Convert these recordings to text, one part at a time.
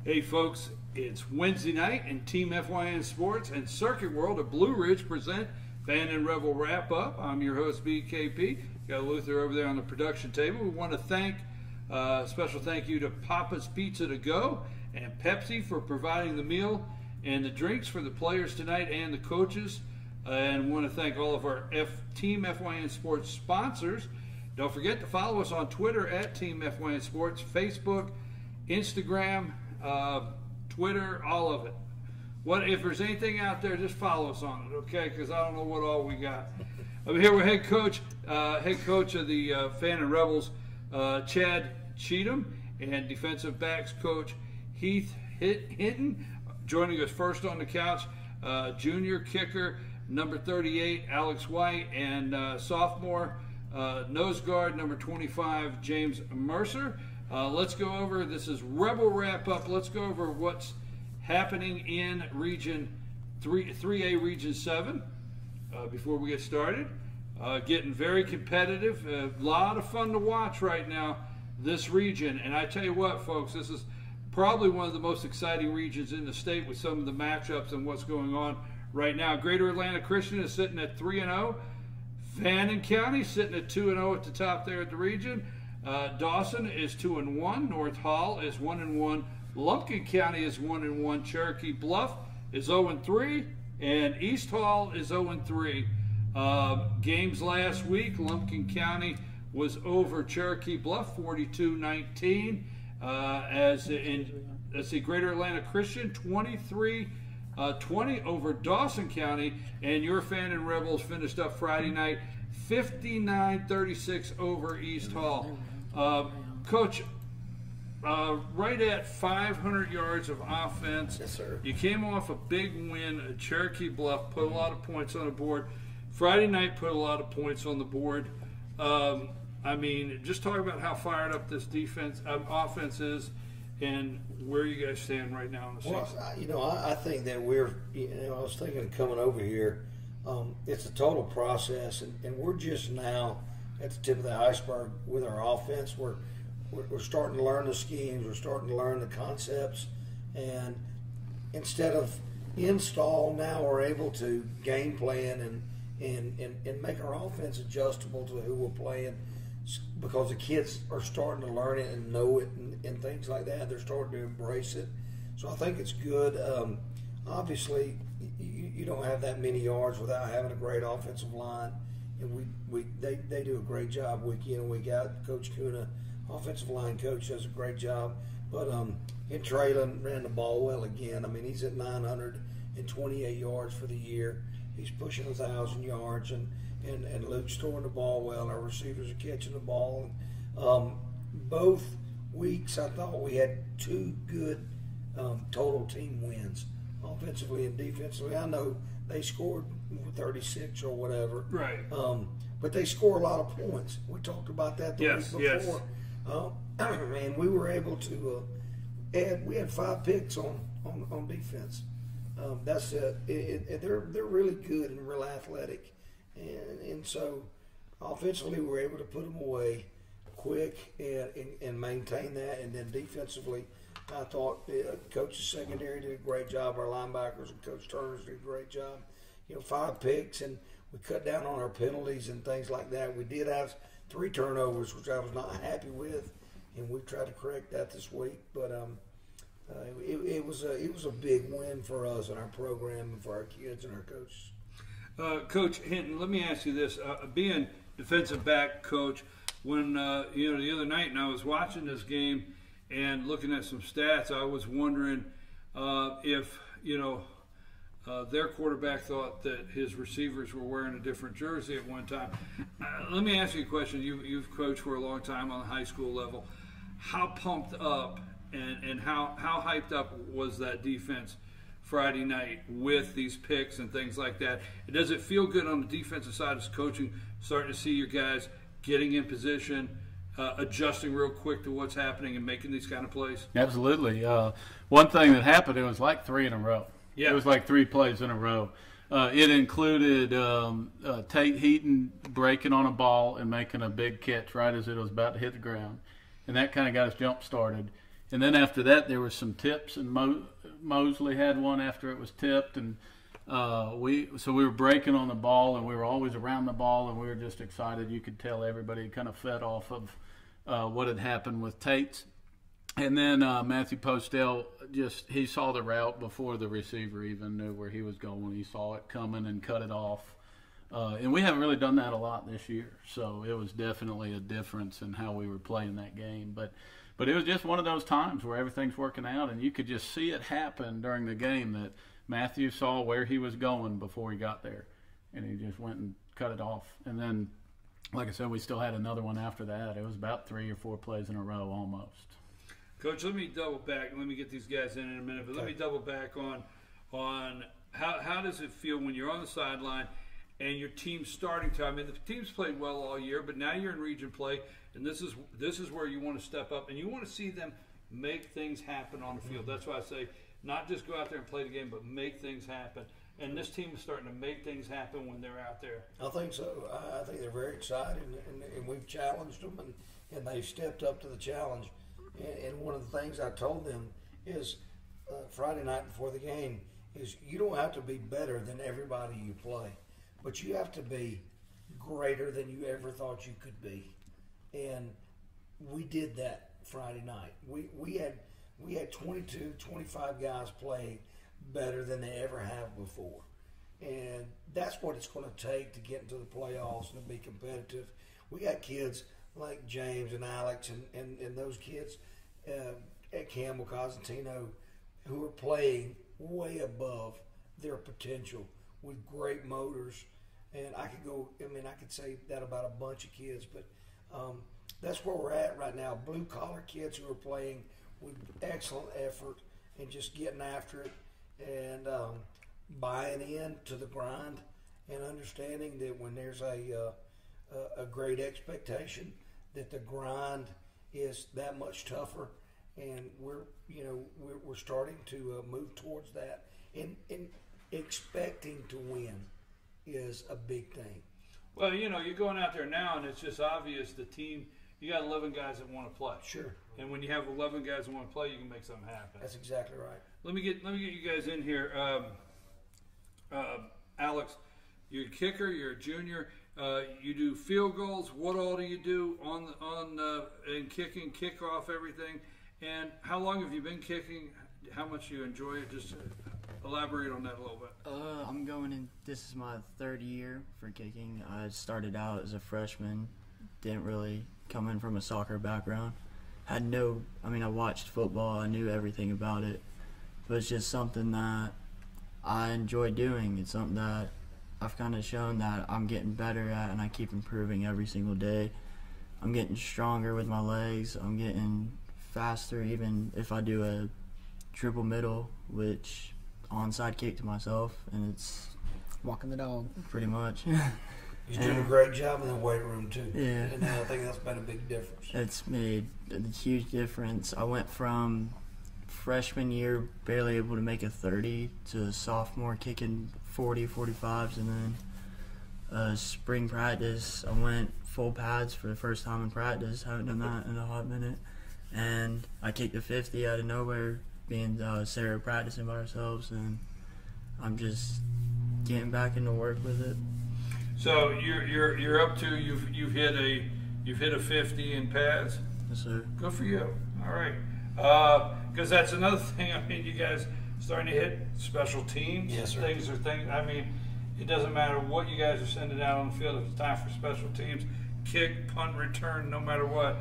Hey folks, it's Wednesday night and Team FYN Sports and Circuit World of Blue Ridge present Fan and Rebel Wrap Up. I'm your host BKP. Got Luther over there on the production table. We want to thank, special thank you to Papa's Pizza to Go and Pepsi for providing the meal and the drinks for the players tonight and the coaches. And we want to thank all of our Team FYN Sports sponsors. Don't forget to follow us on Twitter at Team FYN Sports, Facebook, Instagram, Twitter, all of it. If there's anything out there, just follow us on it, okay? Because I don't know what all we got. I'm here with head coach of the Fan and Rebels, Chad Cheatham, and defensive backs coach Heath Hinton. Joining us first on the couch, junior kicker number 38, Alex White, and sophomore nose guard number 25, James Mercer. Let's go over, this is Rebel Wrap Up. Let's go over what's happening in Region 3A Region 7 before we get started. Getting very competitive. A lot of fun to watch right now, this region. And I tell you what, folks, this is probably one of the most exciting regions in the state with some of the matchups and what's going on right now. Greater Atlanta Christian is sitting at 3-0. Fannin County sitting at 2-0 at the top there at the region. Dawson is 2-1. North Hall is 1-1. Lumpkin County is 1-1. Cherokee Bluff is 0-3, and East Hall is 0-3. Games last week, Lumpkin County was over Cherokee Bluff 42-19. As in, let's see, Greater Atlanta Christian 23-20 over Dawson County, and your Fan and Rebels finished up Friday night 59-36 over East Hall. Coach, right at 500 yards of offense. Yes, sir. You came off a big win at Cherokee Bluff, put a lot of points on the board. Friday night put a lot of points on the board. I mean, just talk about how fired up this offense is, and where you guys stand right now in the season. Well, I think that we're, I was thinking of coming over here. It's a total process, and we're just now at the tip of the iceberg with our offense. We're starting to learn the schemes. We're starting to learn the concepts, and instead of install, now we're able to game plan and make our offense adjustable to who we're playing, because the kids are starting to learn it and know it and things like that. They're starting to embrace it. So I think it's good. Obviously, you don't have that many yards without having a great offensive line, and they do a great job week in and week out. Coach Kuna, offensive line coach, does a great job. But Traylon ran the ball well again. I mean, he's at 928 yards for the year. He's pushing 1,000 yards, and Luke's throwing the ball well. Our receivers are catching the ball. Both weeks, I thought we had two good total team wins, offensively and defensively. I know they scored 36 or whatever, right? But they score a lot of points. We talked about that the week before. And we were able to add. We had 5 picks on defense. That's they're really good and real athletic, and so offensively we were able to put them away quick and maintain that, and then defensively I thought Coach's secondary did a great job. Our linebackers and Coach Turner's did a great job. 5 picks, and we cut down on our penalties and things like that. We did have 3 turnovers, which I was not happy with, and we've tried to correct that this week, but it was a big win for us and our program and for our kids and our coaches. Coach Hinton, let me ask you this: being defensive back coach, when the other night, and I was watching this game and looking at some stats, I was wondering if their quarterback thought that his receivers were wearing a different jersey at one time. Let me ask you a question. You've coached for a long time on the high school level. How pumped up and how hyped up was that defense Friday night with these picks and things like that? Does it feel good on the defensive side as coaching, starting to see your guys getting in position, adjusting real quick to what's happening and making these kind of plays? Absolutely. One thing that happened, it was like 3 in a row. Yeah. It was like 3 plays in a row. It included Tate Heaton breaking on a ball and making a big catch right as it was about to hit the ground. And that kind of got us jump-started. And then after that, there were some tips, and Mosley had one after it was tipped, and we were breaking on the ball, and we were always around the ball, and we were just excited. You could tell everybody kind of fed off of what had happened with Tate's. And then Matthew Postel, he saw the route before the receiver even knew where he was going. He saw it coming and cut it off. And we haven't really done that a lot this year, so it was definitely a difference in how we were playing that game. But it was just one of those times where everything's working out, and you could just see it happen during the game that Matthew saw where he was going before he got there, and he just went and cut it off. And then, like I said, we still had another one after that. It was about 3 or 4 plays in a row almost. Coach, let me double back. Let me get these guys in a minute, but let me double back on how does it feel when you're on the sideline and your team's starting to. I mean, the team's played well all year, but now you're in region play, and this is where you want to step up, and you want to see them make things happen on the field. That's why I say not just go out there and play the game, but make things happen. And this team is starting to make things happen when they're out there. I think so. I think they're very excited, and we've challenged them, and they've stepped up to the challenge. And one of the things I told them is Friday night before the game is you don't have to be better than everybody you play, but you have to be greater than you ever thought you could be. And we did that Friday night. We had 22, 25 guys playing better than they ever have before. And that's what it's going to take to get into the playoffs and to be competitive. We got kids like James and Alex and those kids at Campbell, Cosentino, who are playing way above their potential with great motors. And I could say that about a bunch of kids, but that's where we're at right now. Blue-collar kids who are playing with excellent effort and just getting after it and buying in to the grind and understanding that when there's a great expectation, that the grind is that much tougher, and we're starting to move towards that. And expecting to win is a big thing. Well, you're going out there now, and it's just obvious the team. You got 11 guys that want to play. Sure. And when you have 11 guys that want to play, you can make something happen. That's exactly right. Let me get you guys in here. Alex, you're a kicker. You're a junior. You do field goals. What all do you do in kicking, kickoff, everything? And how long have you been kicking? How much you enjoy it? Just elaborate on that a little bit. I'm going in. This is my 3rd year for kicking. I started out as a freshman. Didn't really come in from a soccer background. I watched football. I knew everything about it. But it's just something that I enjoy doing. It's something that I've kind of shown that I'm getting better at, and I keep improving every single day. I'm getting stronger with my legs. I'm getting faster, even if I do a triple middle, which onside kick to myself, and it's walking the dog. Pretty much. He's doing a great job in the weight room too. Yeah. And I think that's been a big difference. It's made a huge difference. I went from freshman year barely able to make a 30 to sophomore kicking 40, 45s, and then spring practice I went full pads for the first time in practice. Haven't done that in a hot minute. And I kicked a 50 out of nowhere, being Sarah practicing by ourselves, and I'm just getting back into work with it. So you're up to you've hit a 50 in pads. Yes, sir. Good for you. All right, because that's another thing. I mean, you guys starting to hit special teams. Yes, sir. Things. I mean, it doesn't matter what you guys are sending out on the field. If it's time for special teams, kick, punt, return, no matter what,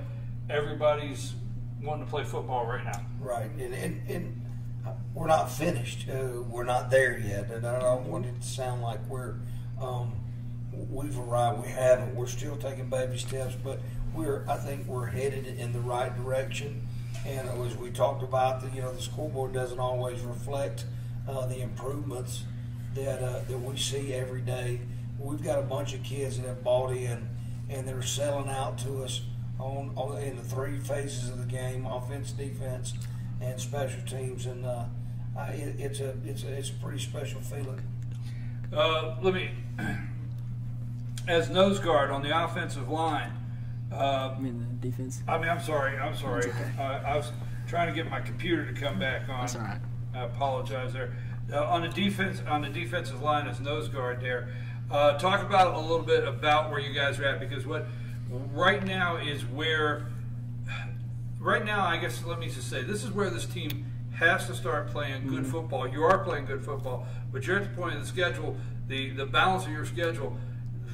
everybody's wanting to play football right now. Right, and we're not finished. We're not there yet, and I don't want it to sound like we've arrived. We haven't. We're still taking baby steps, but I think we're headed in the right direction. And as we talked about, the scoreboard doesn't always reflect the improvements that we see every day. We've got a bunch of kids that have bought in, and they're selling out to us in the 3 phases of the game: offense, defense, and special teams. And it's a pretty special feeling. Let me, as nose guard on the offensive line, I mean the defense. I'm sorry. okay. I was trying to get my computer to come back on. That's all right. I apologize there. On the defensive line as nose guard there. Talk about a little bit about where you guys are at, because what right now is where. Right now, I guess let me just say this is where this team has to start playing good football. You are playing good football, but you're at the point of the schedule, the balance of your schedule.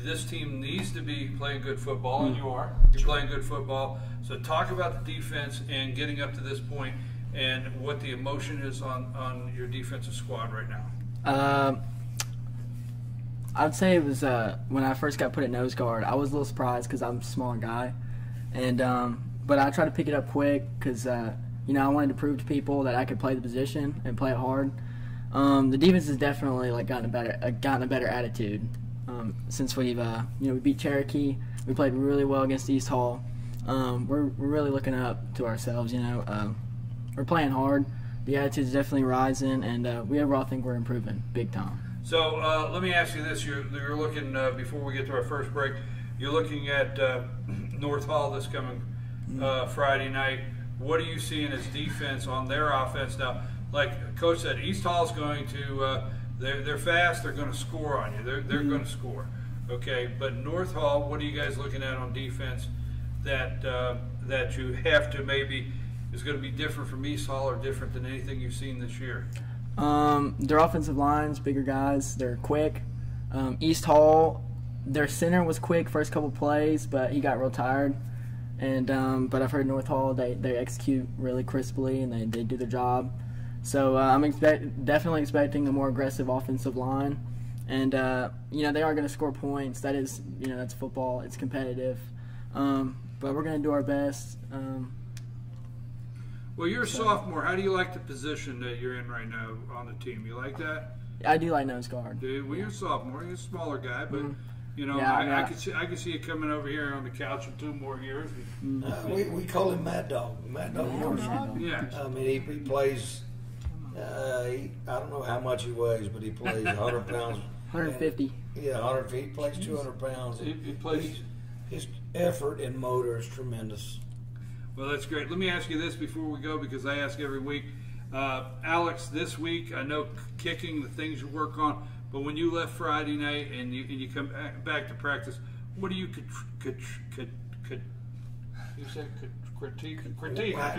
This team needs to be playing good football, and you're playing good football. So talk about the defense and getting up to this point, and what the emotion is on your defensive squad right now. I'd say it was when I first got put at nose guard. I was a little surprised because I'm a smaller guy, and but I tried to pick it up quick because I wanted to prove to people that I could play the position and play it hard. The defense has definitely gotten a better attitude since we beat Cherokee. We played really well against East Hall. We're really looking up to ourselves. We're playing hard. The attitude's definitely rising, and we overall think we're improving big time. So let me ask you this: you're looking before we get to our first break. You're looking at North Hall this coming Friday night. What are you seeing as defense on their offense now? Like Coach said, East Hall's going to they're fast. They're going to score on you. They're going to score. Okay, but North Hall, what are you guys looking at on defense that that you have to maybe is going to be different from East Hall or different than anything you've seen this year? Their offensive line's bigger guys. They're quick. East Hall, their center was quick first couple plays, but he got real tired. And but I've heard North Hall they execute really crisply and they do their job. So I'm definitely expecting a more aggressive offensive line, and they are going to score points. That is that's football. It's competitive, but we're going to do our best. Well, you're a sophomore. How do you like the position that you're in right now on the team? You like that? I do like nose guard. Well, you're a sophomore. You're a smaller guy, but Yeah, I could see you coming over here on the couch in 2 more years. We call him Mad Dog. Mad Dog Morrison. Yeah. I mean, he plays. I don't know how much he weighs, but he plays 100 pounds. 150. Yeah, 100 feet. He plays 200 pounds. He plays. His effort and motor is tremendous. Well, that's great. Let me ask you this before we go, because I ask every week. Alex, this week, I know kicking, the things you work on, but when you left Friday night and you come back to practice, what do you you said critique? Did you critique? I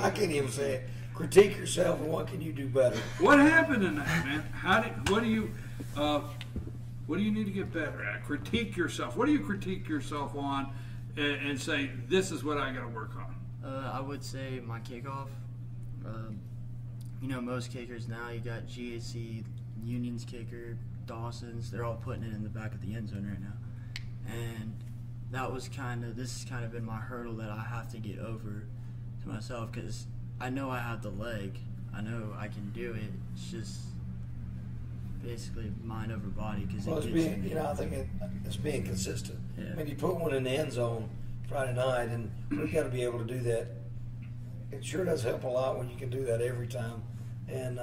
can't even say it. Critique yourself, and what can you do better? What happened tonight, man? What do you need to get better at? Critique yourself. What do you critique yourself on and say, this is what I got to work on? I would say my kickoff. Most kickers now, you got GAC, Union's kicker, Dawson's. They're all putting it in the back of the end zone right now, and this has kind of been my hurdle that I have to get over to myself, because I know I have the leg. I know I can do it. It's just basically mind over body, because I think it's being consistent. Yeah. I mean, you put one in the end zone Friday night, and we've got to be able to do that. It sure does help a lot when you can do that every time. And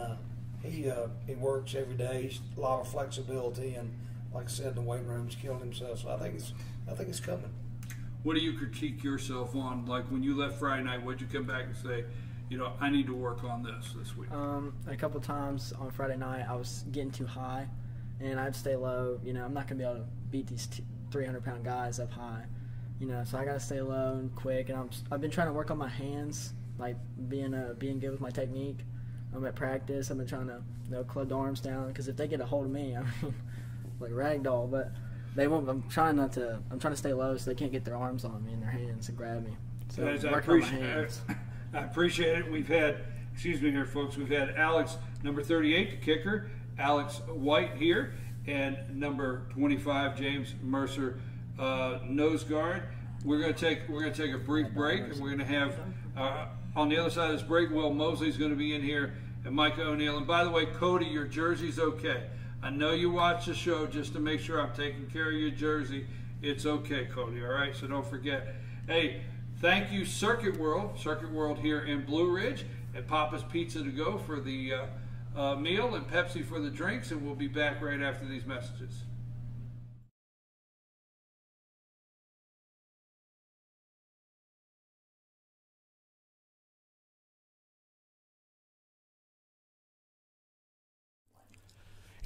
he works every day. He's a lot of flexibility, and like I said, the weight room's killed himself. So I think it's coming. What do you critique yourself on? Like when you left Friday night, what'd you come back and say? I need to work on this week. A couple times on Friday night, I was getting too high, and I had to stay low. I'm not gonna be able to beat these 300-pound guys up high. So I gotta stay low and quick. And I've been trying to work on my hands, like being good with my technique. I'm at practice. I've been trying to club the arms down, because if they get a hold of me, I mean, like ragdoll. But they won't. I'm trying to stay low so they can't get their arms on me and their hands and grab me. So working on my hands. I appreciate it. We've had, excuse me here, folks. We've had Alex, number 38, the kicker, Alex White here, and number 25, James Mercer, nose guard. We're going to take a brief break, and we're going to have on the other side of this break, Will Mosley's going to be in here, and Micah O'Neill. And by the way, Cody, your jersey's okay. I know you watch the show just to make sure I'm taking care of your jersey. It's okay, Cody. All right, so don't forget. Hey, thank you, Circuit World here in Blue Ridge, at Papa's Pizza to Go for the meal, and Pepsi for the drinks, and we'll be back right after these messages.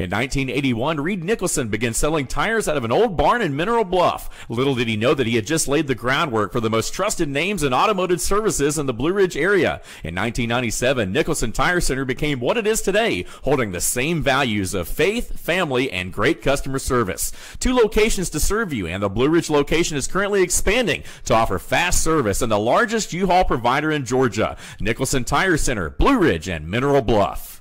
In 1981, Reed Nicholson began selling tires out of an old barn in Mineral Bluff. Little did he know that he had just laid the groundwork for the most trusted names in automotive services in the Blue Ridge area. In 1997, Nicholson Tire Center became what it is today, holding the same values of faith, family, and great customer service. 2 locations to serve you, and the Blue Ridge location is currently expanding to offer fast service and the largest U-Haul provider in Georgia. Nicholson Tire Center, Blue Ridge, and Mineral Bluff.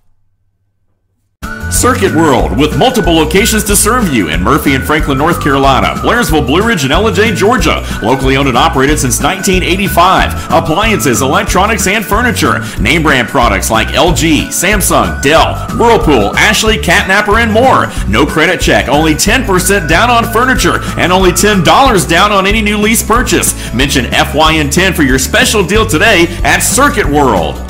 Circuit World, with multiple locations to serve you in Murphy and Franklin, North Carolina, Blairsville, Blue Ridge, and Ellen, Georgia. Locally owned and operated since 1985. Appliances, electronics, and furniture. Name brand products like LG, Samsung, Dell, Whirlpool, Ashley, Catnapper, and more. No credit check, only 10% down on furniture, and only $10 down on any new lease purchase. Mention FYN10 for your special deal today at Circuit World.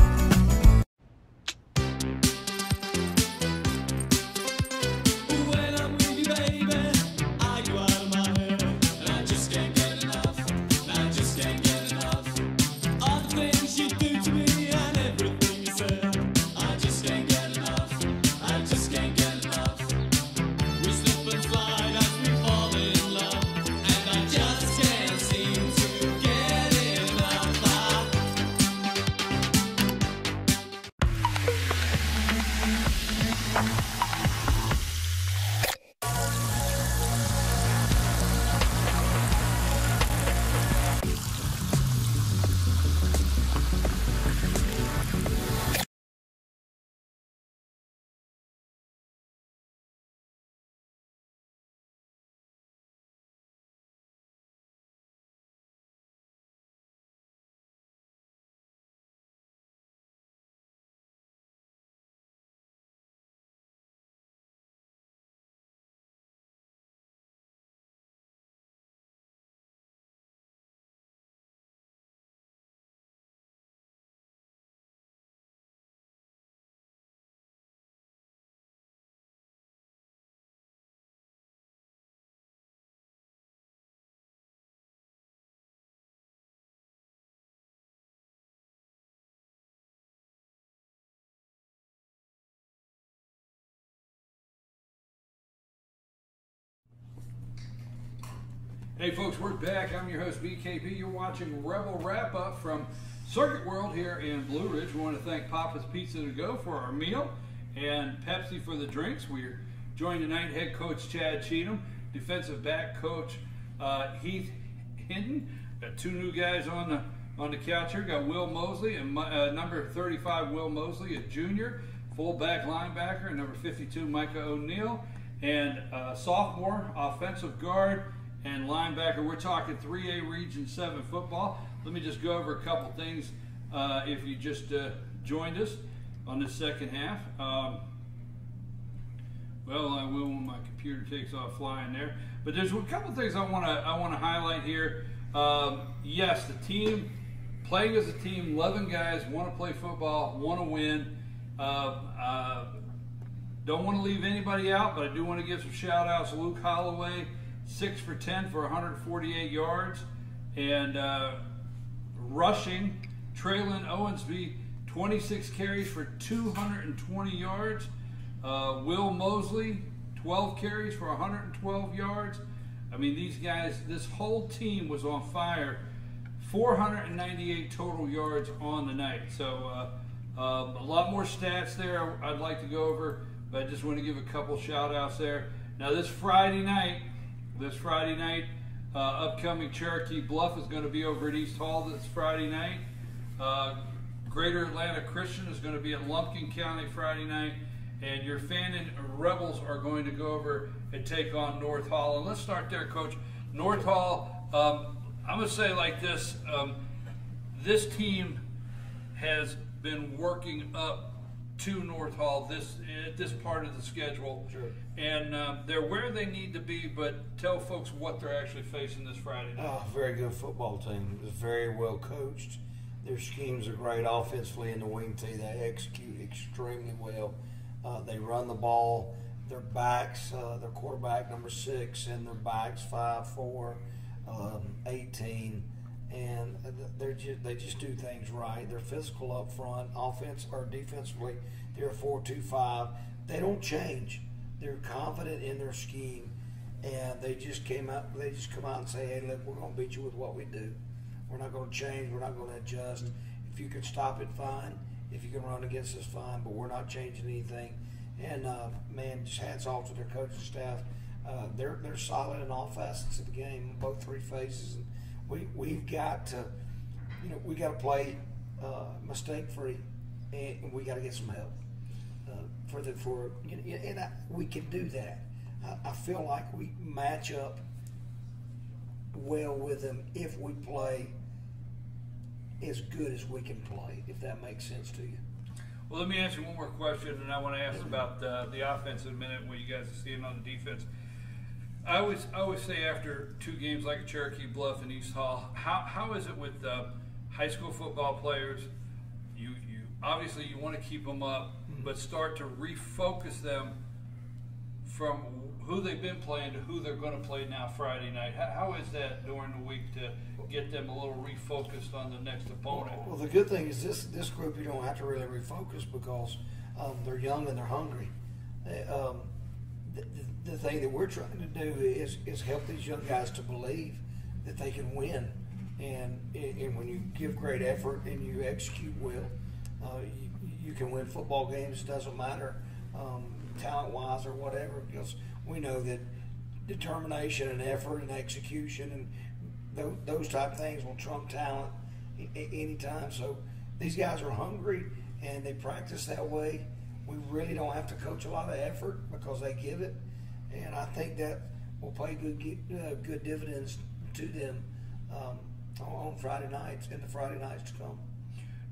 Hey folks, we're back. I'm your host BKP. You're watching Rebel Wrap Up from Circuit World here in Blue Ridge. We want to thank Papa's Pizza to Go for our meal and Pepsi for the drinks. We're joined tonight head coach Chad Cheatham, defensive back coach Heath Hinton. Got 2 new guys on the couch here. Got Will Mosley and number 35 Will Mosley, a junior, fullback linebacker, and number 52 Micah O'Neill, and sophomore offensive guard and linebacker. We're talking 3A Region 7 football. Let me just go over a couple things if you just joined us on this second half. Well, I will when my computer takes off flying there. But there's a couple things I want to highlight here. Yes, the team, playing as a team, 11 guys want to play football, want to win. Don't want to leave anybody out, but I do want to give some shout outs. Luke Holloway, 6 for 10 for 148 yards. And rushing, Traylon Owensby, 26 carries for 220 yards. Will Mosley, 12 carries for 112 yards. I mean, these guys, this whole team was on fire. 498 total yards on the night. So a lot more stats there I'd like to go over, but I just want to give a couple shout outs there. Now this Friday night, upcoming Cherokee Bluff is going to be over at East Hall this Friday night. Greater Atlanta Christian is going to be at Lumpkin County Friday night. And your Fannin Rebels are going to go over and take on North Hall. And let's start there, Coach. North Hall, I'm going to say like this. This team has been working up to North Hall at this part of the schedule. Sure. And they're where they need to be, but tell folks what they're actually facing this Friday night. Oh, very good football team. It's very well coached. Their schemes are great offensively in the wing tee. They execute extremely well. They run the ball. Their backs, their quarterback number 6, and their backs 5'4", 18, and they just do things right. They're physical up front, offense or defensively. They're 4-2-5. They don't change. they're confident in their scheme, and they just come out and say, hey, look, we're going to beat you with what we do. We're not going to change. We're not going to adjust. If you can stop it, fine. If you can run against us, fine. But we're not changing anything. And man, just hats off to their coaching staff. They're solid in all facets of the game, both three phases. And we've got to, we got to play mistake free, and we got to get some help we can do that. I feel like we match up well with them if we play as good as we can play, if that makes sense to you. Well, let me ask you one more question, and I want to ask about the offense in a minute, what you guys are seeing on the defense. I always say after two games like Cherokee Bluff and East Hall, how is it with high school football players? You obviously you want to keep them up, but start to refocus them from who they've been playing to who they're going to play now Friday night. How is that during the week to get them a little refocused on the next opponent? Well, the good thing is this group you don't have to really refocus because they're young and they're hungry. The thing that we're trying to do is help these young guys to believe that they can win. And when you give great effort and you execute well, you can win football games. It doesn't matter talent-wise or whatever, because we know that determination and effort and execution and those type of things will trump talent anytime. So these guys are hungry and they practice that way. We really don't have to coach a lot of effort because they give it, and I think that will pay good dividends to them on Friday nights and the Friday nights to come.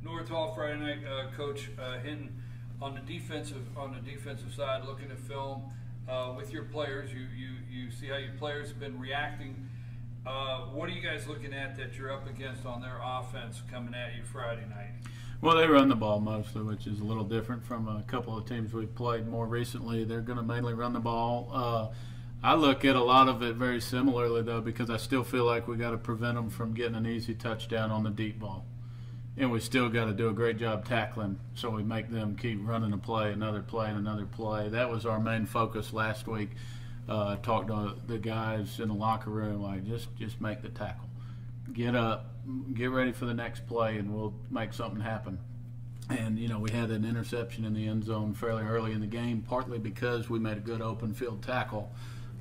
North Hall Friday night, Coach Hinton, on the defensive side, looking at film with your players, you see how your players have been reacting. What are you guys looking at that you're up against on their offense coming at you Friday night? Well, they run the ball mostly, which is a little different from a couple of teams we've played more recently. They're going to mainly run the ball. I look at a lot of it very similarly, though, because I still feel like we got to prevent them from getting an easy touchdown on the deep ball. And we still got to do a great job tackling, so we make them keep running a play, another play, and another play. That was our main focus last week. Talked to the guys in the locker room, like, just make the tackle. Get up, get ready for the next play, and we'll make something happen. And, we had an interception in the end zone fairly early in the game, partly because we made a good open field tackle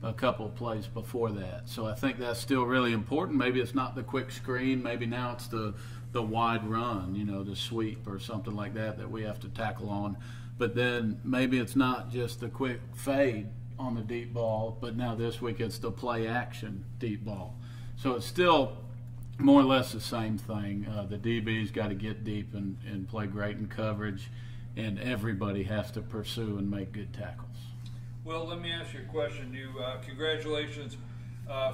a couple of plays before that. So I think that's still really important. Maybe it's not the quick screen. Maybe now it's the wide run, the sweep or something like that we have to tackle on. But then maybe it's not just the quick fade on the deep ball, but now this week it's the play action deep ball. So it's still more or less the same thing. The DB's got to get deep and play great in coverage, and everybody has to pursue and make good tackles. Well, let me ask you a question. Congratulations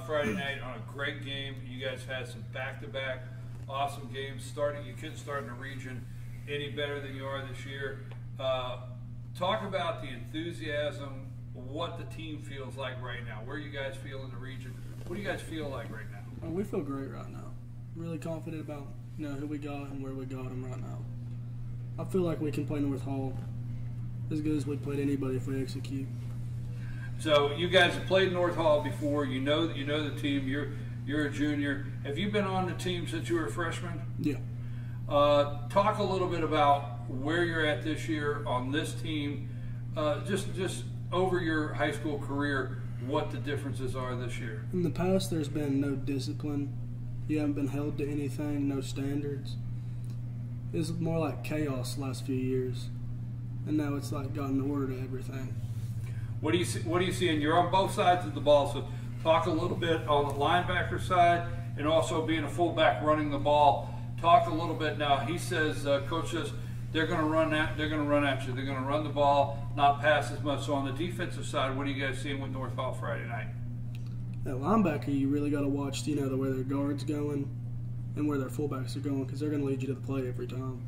Friday night on a great game. You guys had some back-to-back awesome games. You couldn't start in a region any better than you are this year. Talk about the enthusiasm, what the team feels like right now. Where you guys feel in the region? What do you guys feel like right now? We feel great right now. Really confident about who we got and where we got them right now. I feel like we can play North Hall as good as we played anybody if we execute. So you guys have played North Hall before. You know the team. You're a junior. Have you been on the team since you were a freshman? Yeah. Talk a little bit about where you're at this year on this team. Just over your high school career, what the differences are this year. In the past, there's been no discipline. You haven't been held to anything, no standards. It's more like chaos the last few years. And now it's like gotten order to everything. What do you see? And you're on both sides of the ball, so talk a little bit on the linebacker side and also being a fullback running the ball. Talk a little bit now. He says, Coach says, they're going to run at you. They're going to run the ball, not pass as much. So on the defensive side, what are you guys seeing with North Hall Friday night? At linebacker, you really got to watch, where their guard's going and where their fullbacks are going, because they're going to lead you to the play every time.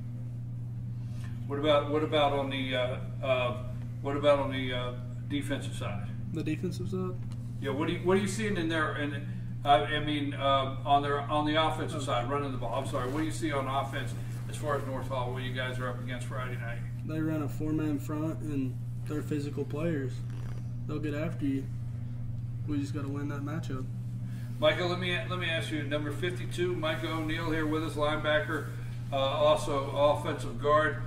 What about on the defensive side? The defensive side? Yeah. What are you seeing in there? And on the offensive side, running the ball. I'm sorry. What do you see on offense as far as North Hall? What you guys are up against Friday night? They run a 4-man front, and they're physical players. they'll get after you. We just got to win that matchup. Michael, let me ask you, number 52, Micah O'Neal here with us, linebacker, also offensive guard,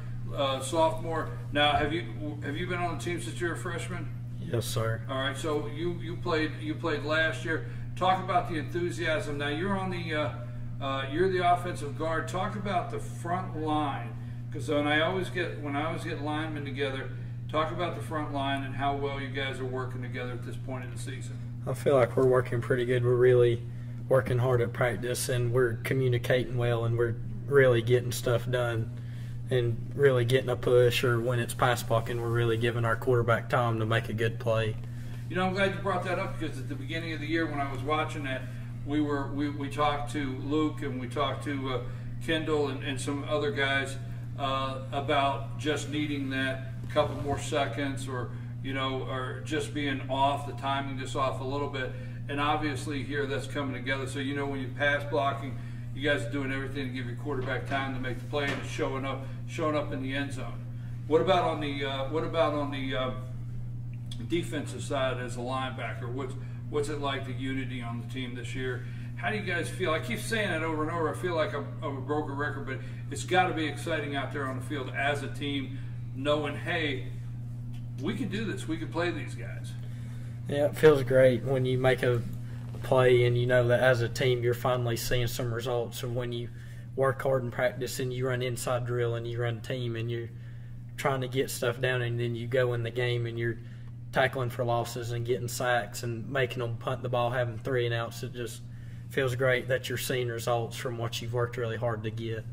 sophomore. Now, have you been on the team since you're a freshman? Yes, sir. All right, so you played last year. Talk about the enthusiasm. Now you're on the you're the offensive guard. Talk about the front line, because when I always get linemen together, talk about the front line and how well you guys are working together at this point in the season. I feel like we're working pretty good. We're really working hard at practice, and we're communicating well, and we're really getting stuff done and really getting a push, or when it's pass blocking, we're really giving our quarterback time to make a good play. You know, I'm glad you brought that up, because at the beginning of the year when I was watching that, we talked to Luke and we talked to Kendall and some other guys about just needing that couple more seconds, or just being off, the timing just off a little bit. And obviously here that's coming together. So when you pass blocking, you guys are doing everything to give your quarterback time to make the play, and it's showing up in the end zone. What about on the defensive side as a linebacker? What's it like, the unity on the team this year? How do you guys feel? I keep saying that over and over. I feel like I'm a broken record, but it's got to be exciting out there on the field as a team, knowing, hey, we can do this. We can play these guys. Yeah, it feels great when you make a play and you know that as a team you're finally seeing some results. And when you work hard in practice and you run inside drill and you run team and you're trying to get stuff down, and then you go in the game and you're tackling for losses and getting sacks and making them punt the ball, having 3 and outs, it just feels great that you're seeing results from what you've worked really hard to get.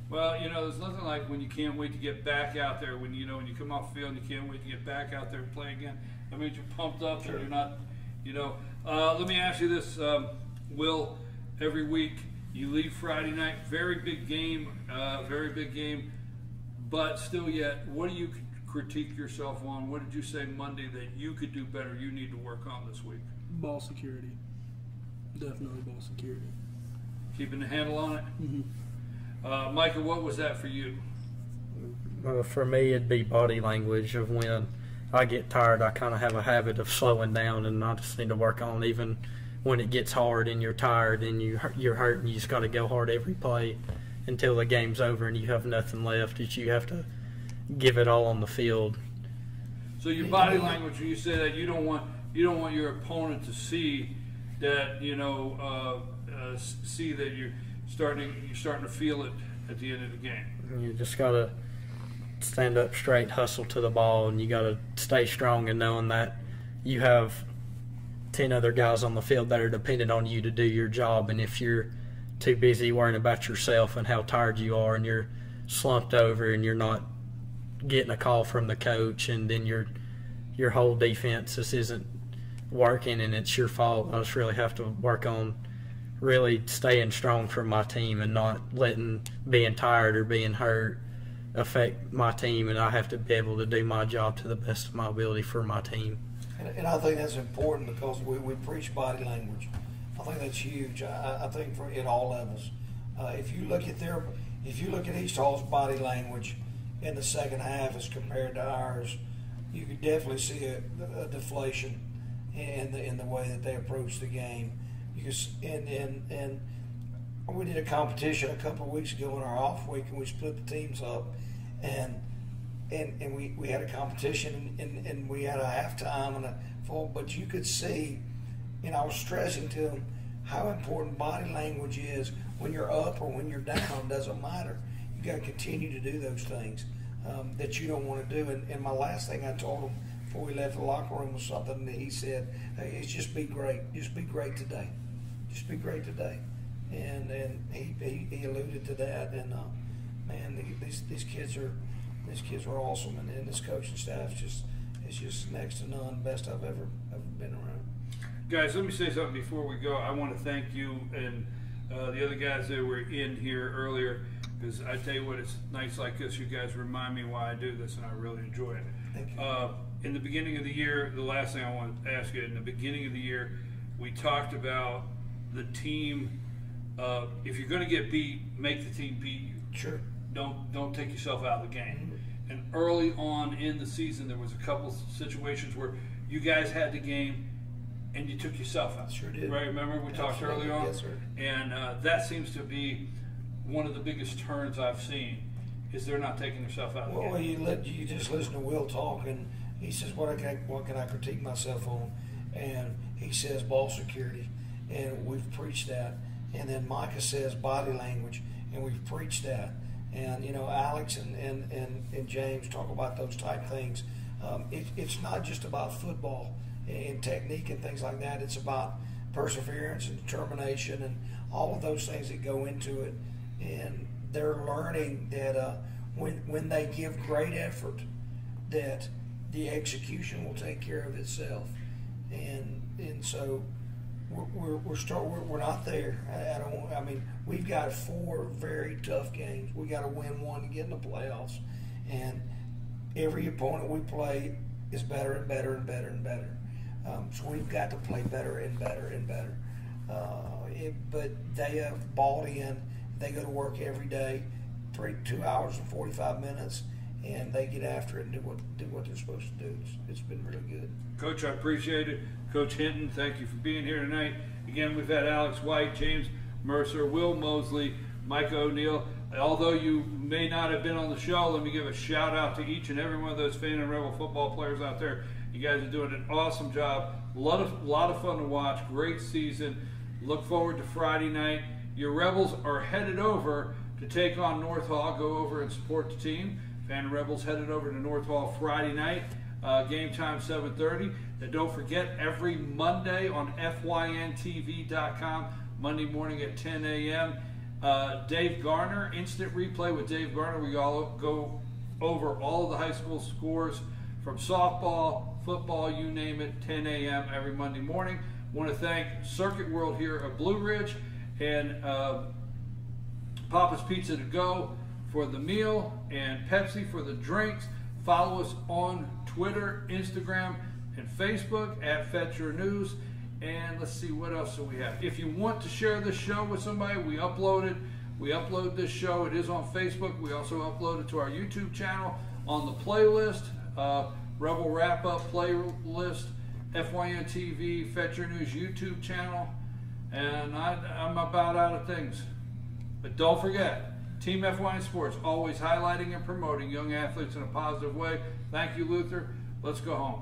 Well, there's nothing like when you can't wait to get back out there. When you come off the field and you can't wait to get back out there and play again. I mean, you're pumped up. Sure. And you're not, Let me ask you this, Will. Every week you leave Friday night, very big game, but still yet, what do you critique yourself on? What did you say Monday that you could do better, you need to work on this week? Ball security. Definitely ball security. Keeping the handle on it? Mm-hmm. Micah, what was that for you? For me, it'd be body language. Of when I get tired, I kind of have a habit of slowing down, and I just need to work on, even when it gets hard and you're tired and you're hurt, and you just got to go hard every play until the game's over and you have nothing left. That you have to give it all on the field. So your body language, you say that you don't want your opponent to see that see that you're starting to feel it at the end of the game. You just got to stand up straight, hustle to the ball, and you got to stay strong and knowing that you have 10 other guys on the field that are dependent on you to do your job. And if you're too busy worrying about yourself and how tired you are, and you're slumped over and you're not getting a call from the coach, and then your whole defense just isn't working and it's your fault, I just really have to work on really staying strong for my team and not letting being tired or being hurt affect my team, and I have to be able to do my job to the best of my ability for my team. And I think that's important, because we preach body language. I think that's huge. I think at all levels. If you look at East Hall's body language in the second half as compared to ours, you could definitely see a deflation in the way that they approach the game. And we did a competition a couple of weeks ago in our off week, and we split the teams up, and we had a competition, and we had a halftime and a full. But you could see, I was stressing to them how important body language is when you're up or when you're down. Doesn't matter. You got to continue to do those things that you don't want to do. And my last thing I told him before we left the locker room was something that he said, "Hey, it's just be great. Just be great today. Just be great today." And he alluded to that. And man, these kids are awesome, and this coaching staff is just next to none. Best I've ever been around. Guys, let me say something before we go. I want to thank you and the other guys that were in here earlier, because I tell you what, it's nights like this, you guys remind me why I do this, and I really enjoy it. Thank you. In the beginning of the year, the last thing I want to ask you, in the beginning of the year, we talked about the team. If you're going to get beat, make the team beat you. Sure. Don't take yourself out of the game. Mm-hmm. And early on in the season, there was a couple situations where you guys had the game and you took yourself out. Sure did. Right? Remember we talked early on? Yes, sir. And that seems to be one of the biggest turns I've seen, is they're not taking themselves out of the Well, game. you just listen to Will talk, and he says, what can I critique myself on? And he says ball security, and we've preached that. And then Micah says body language, and we've preached that. And, Alex and James talk about those type things. It's not just about football and technique and things like that. It's about perseverance and determination and all of those things that go into it. And they're learning that when they give great effort, that the execution will take care of itself. And so we're not there. I mean, we've got 4 very tough games. We got to win one to get in the playoffs, and every opponent we play is better and better and better and better. So we've got to play better and better and better. But they have bought in. They go to work every day, 2 hours and 45 minutes, and they get after it and do what they're supposed to do. It's been really good. Coach, I appreciate it. Coach Hinton, thank you for being here tonight. Again, we've had Alex White, James Mercer, Will Mosley, Micah O'Neill. Although you may not have been on the show, let me give a shout out to each and every one of those Fan and Rebel football players out there. You guys are doing an awesome job. A lot of fun to watch. Great season. Look forward to Friday night. Your Rebels are headed over to take on North Hall. Go over and support the team. Fan and Rebels headed over to North Hall Friday night. Game time 7:30. And don't forget, every Monday on FYNTV.com, Monday morning at 10 a.m., Dave Garner, instant replay with Dave Garner. We all go over all of the high school scores from softball, football, you name it, 10 a.m. every Monday morning. Want to thank Circuit World here at Blue Ridge and Papa's Pizza to Go for the meal and Pepsi for the drinks. Follow us on Twitter, Instagram, and Facebook at Fetch Your News. And let's see, what else do we have? If you want to share this show with somebody, we upload this show. It is on Facebook. We also upload it to our YouTube channel on the playlist, Rebel Wrap Up playlist, FYN TV, Fetch Your News YouTube channel. And I'm about out of things. But don't forget, Team FYN Sports, always highlighting and promoting young athletes in a positive way. Thank you, Luther. Let's go home.